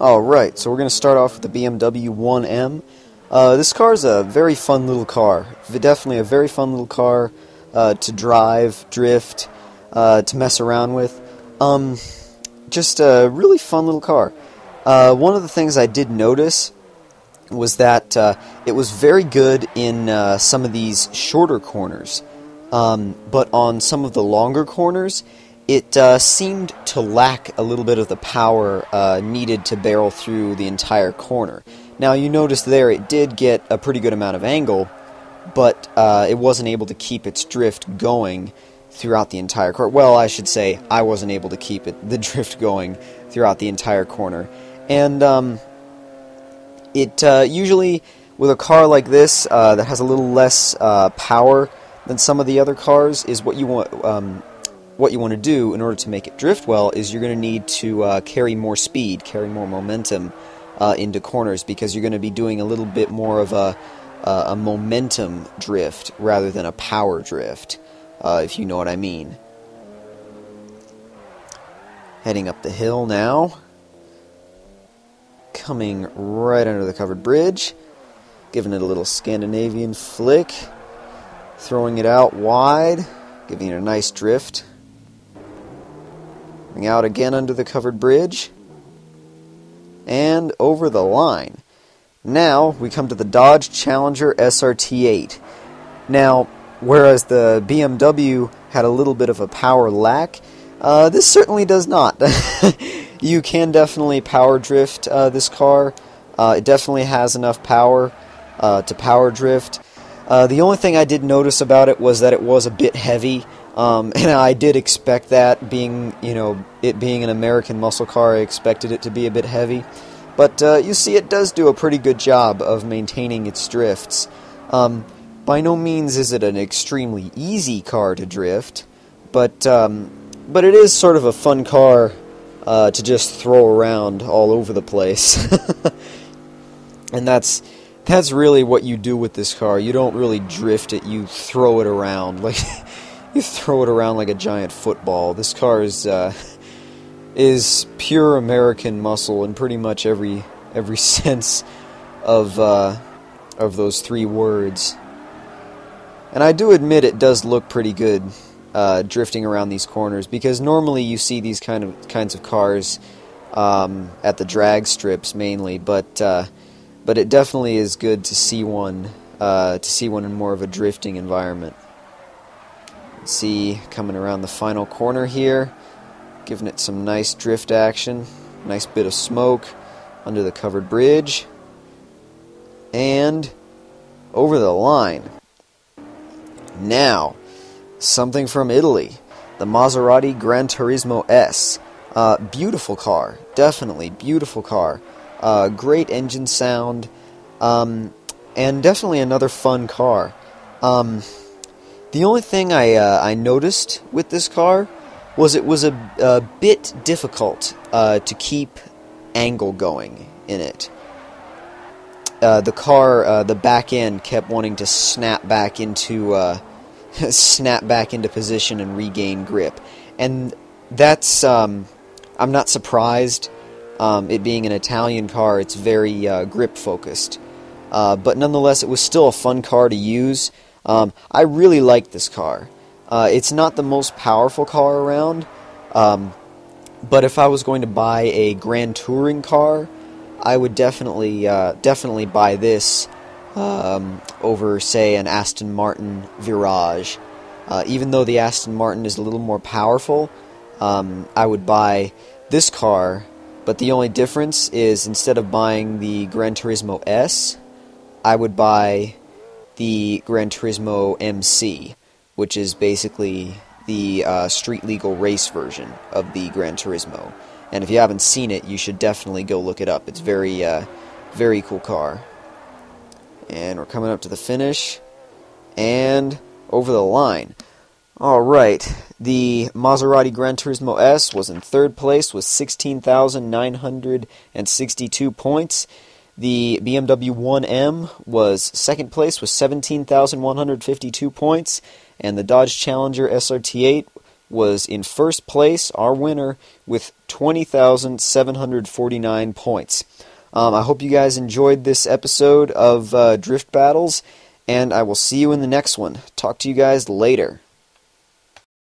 Alright, so we're going to start off with the BMW 1M. This car is a very fun little car. Definitely a very fun little car to drive, drift, to mess around with. Just a really fun little car. One of the things I did notice was that it was very good in some of these shorter corners. But on some of the longer corners, it seemed to lack a little bit of the power needed to barrel through the entire corner. Now, you notice there it did get a pretty good amount of angle, but it wasn't able to keep its drift going throughout the entire corner. Well, I should say I wasn't able to keep the drift going throughout the entire corner. And it usually, with a car like this that has a little less power than some of the other cars, is what you want. What you want to do in order to make it drift well is you're going to need to carry more speed, carry more momentum into corners, because you're going to be doing a little bit more of a momentum drift rather than a power drift, if you know what I mean. Heading up the hill now. Coming right under the covered bridge. Giving it a little Scandinavian flick. Throwing it out wide. Giving it a nice drift. Coming out again under the covered bridge. And over the line. Now we come to the Dodge Challenger SRT-8. Now, whereas the BMW had a little bit of a power lack, this certainly does not. You can definitely power drift this car. It definitely has enough power to power drift. The only thing I did notice about it was that it was a bit heavy. And I did expect that, being, it being an American muscle car, I expected it to be a bit heavy. But you see, it does do a pretty good job of maintaining its drifts. By no means is it an extremely easy car to drift, but it is sort of a fun car to just throw around all over the place. And that's really what you do with this car. You don't really drift it, you throw it around. You throw it around like a giant football. This car is pure American muscle in pretty much every sense of those three words. And I do admit it does look pretty good drifting around these corners, because normally you see these kinds of cars at the drag strips mainly, but it definitely is good to see one in more of a drifting environment. See, coming around the final corner here, giving it some nice drift action, nice bit of smoke under the covered bridge, and over the line. Now, something from Italy, the Maserati Granturismo S. Beautiful car, definitely beautiful car. Great engine sound, and definitely another fun car. The only thing I noticed with this car was it was a bit difficult to keep angle going in it. The car, the back end kept wanting to snap back into position and regain grip, and that's I'm not surprised. It being an Italian car, it's very grip focused, but nonetheless, it was still a fun car to use. I really like this car. It's not the most powerful car around, but if I was going to buy a Grand Touring car, I would definitely buy this over, say, an Aston Martin Virage. Even though the Aston Martin is a little more powerful, I would buy this car, but the only difference is, instead of buying the Gran Turismo S, I would buy the Gran Turismo MC, which is basically the street legal race version of the Gran Turismo. And if you haven't seen it, you should definitely go look it up. It's very cool car. And we're coming up to the finish, and over the line. Alright, the Maserati Granturismo S was in third place with 16,962 points. The BMW 1M was second place with 17,152 points, and the Dodge Challenger SRT-8 was in first place, our winner, with 20,749 points. I hope you guys enjoyed this episode of Drift Battles, and I will see you in the next one. Talk to you guys later.